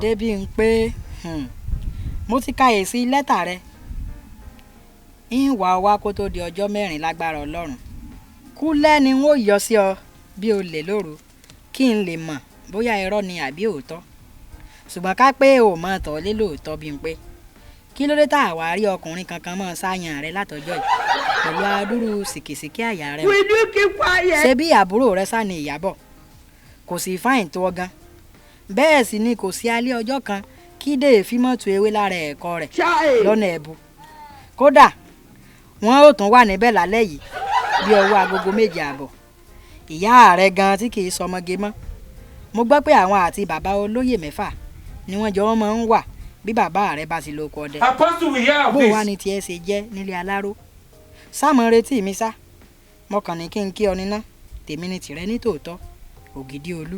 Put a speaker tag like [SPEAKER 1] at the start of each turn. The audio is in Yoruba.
[SPEAKER 1] débi ń pé mo ti ka èsì lẹ́tà rẹ ń wá wá kó tó di ọjọ́ 4 lágbára Ọlọ́run. Kúlẹ̀ ni n ó yọ sí ọ bí o lè lóru kí n lè mọ̀ bóyá irọ́ ni àbí òótọ́. Ṣùgbọ́n ká pé o mọ̀ tọ́ lé lóòótọ́ bí n pé kí ló dé tá a wá rí ọkùnrin kankan mọ́ sáyàn rẹ látọjọ́ yìí pẹ̀lú adúrú sìkìsìkì àyà rẹ.
[SPEAKER 2] Will you keep quiet?
[SPEAKER 1] Ṣé bí àbúrò rẹ sá ni Ìyábọ̀ kò sì fáìn tó ọ gan. Bẹ́ẹ̀ sì ni kò sí alẹ́ ọjọ́ kan kí dé fi mọ́tò ewé lára ẹ̀kọ́ rẹ̀ lọ́nà ẹ̀bù. Kódà wọ́n ó tún wà níbẹ̀ lálẹ́ yìí bí ọwọ́ agogo 7:30. Ìyá rẹ̀ gan tí kì í sọmọge mọ́. Mo gbọ́ pé àwọn àti bàbá olóyè 6 ni wọ́n jọ máa ń wà bí bàbá rẹ̀ bá ti lóko ọdẹ. Bó wá ní tiẹ̀ ṣe jẹ́ nílé aláró. Sáàmù retí mi sá. Mo kàn ní kí n kí ọ níná. Tèmi ni tìrẹ ní tòótọ́. Ògìdì Olú.